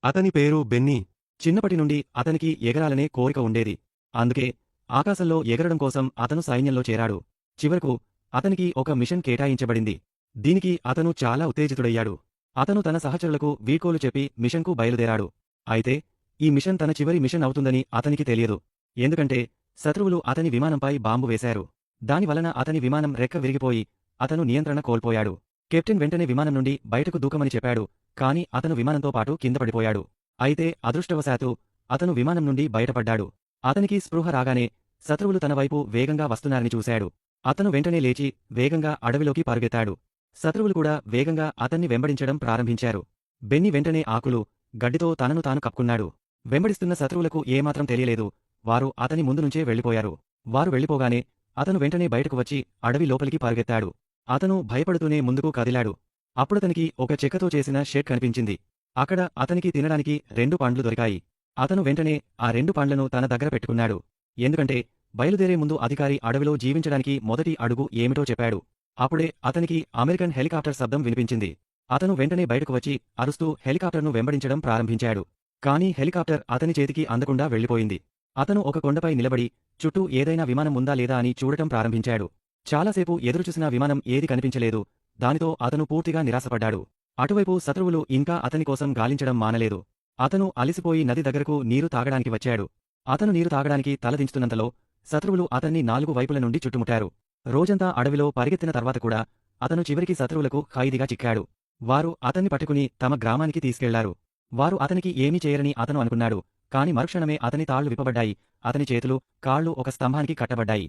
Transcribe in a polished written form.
అతని పేరు బెన్నీ. చిన్నప్పటి నుండి అతనికి ఎగరాలనే కోరిక ఉండేది. అందుకే ఆకాశంలో ఎగరడం కోసం అతను సైన్యంలో చేరాడు. చివరకు అతనికి ఒక మిషన్ కేటాయించబడింది. దీనికి అతను చాలా ఉత్తేజితుడయ్యాడు. అతను తన సహచరులకు వీడ్కోలు చెప్పి మిషన్కు బయలుదేరాడు. అయితే ఈ మిషన్ తన చివరి మిషన్ అవుతుందని అతనికి తెలియదు. ఎందుకంటే శత్రువులు అతని విమానంపై బాంబు వేశారు. దానివలన అతని విమానం రెక్క విరిగిపోయి అతను నియంత్రణ కోల్పోయాడు. కెప్టెన్ వెంటనే విమానం నుండి బయటకు దూకమని చెప్పాడు. కాని అతను విమానంతో పాటు కింద పడిపోయాడు. అయితే అదృష్టవశాత్తు అతను విమానం నుండి బయటపడ్డాడు. అతనికి స్పృహ రాగానే శత్రువులు తన వైపు వేగంగా వస్తున్నారని చూశాడు. అతను వెంటనే లేచి వేగంగా అడవిలోకి పరుగెత్తాడు. శత్రువులు కూడా వేగంగా అతన్ని వెంబడించడం ప్రారంభించారు. బెన్నీ వెంటనే ఆకులు, గడ్డితో తనను తాను కప్పుకున్నాడు. వెంబడిస్తున్న శత్రువులకు ఏమాత్రం తెలియలేదు. వారు అతని ముందు నుంచే వెళ్లిపోయారు. వారు వెళ్లిపోగానే అతను వెంటనే బయటకు వచ్చి అడవి లోపలికి పరుగెత్తాడు. అతను భయపడుతూనే ముందుకు కదిలాడు. అప్పుడతనికి ఒక చెక్కతో చేసిన షెడ్ కనిపించింది. అక్కడ అతనికి తినడానికి 2 పండ్లు దొరికాయి. అతను వెంటనే ఆ 2 పండ్లను తన దగ్గర పెట్టుకున్నాడు. ఎందుకంటే బయలుదేరే ముందు అధికారి అడవిలో జీవించడానికి మొదటి అడుగు ఏమిటో చెప్పాడు. అప్పుడే అతనికి అమెరికన్ హెలికాప్టర్ శబ్దం వినిపించింది. అతను వెంటనే బయటకు వచ్చి అరుస్తూ హెలికాప్టర్ను వెంబడించడం ప్రారంభించాడు. కానీ హెలికాప్టర్ అతని చేతికి అందకుండా వెళ్లిపోయింది. అతను ఒక కొండపై నిలబడి చుట్టూ ఏదైనా విమానం ఉందా లేదా అని చూడటం ప్రారంభించాడు. చాలాసేపు ఎదురుచూసినా విమానం ఏదీ కనిపించలేదు. దానితో అతను పూర్తిగా నిరాశపడ్డాడు. అటువైపు శత్రువులు ఇంకా అతని కోసం గాలించడం మానలేదు. అతను అలిసిపోయి నది దగ్గరకు నీరు తాగడానికి వచ్చాడు. అతను నీరు తాగడానికి తల దించుతున్నంతలో శత్రువులు అతన్ని 4 వైపుల నుండి చుట్టుముట్టారు. రోజంతా అడవిలో పరిగెత్తిన తర్వాత కూడా అతను చివరికి శత్రువులకు ఖైదీగా చిక్కాడు. వారు అతన్ని పట్టుకుని తమ గ్రామానికి తీసుకెళ్లారు. వారు అతనికి ఏమీ చేయరని అతను అనుకున్నాడు. కాని మరుక్షణమే అతని తాళ్లు విప్పబడ్డాయి. అతని చేతులు, కాళ్లు ఒక స్తంభానికి కట్టబడ్డాయి.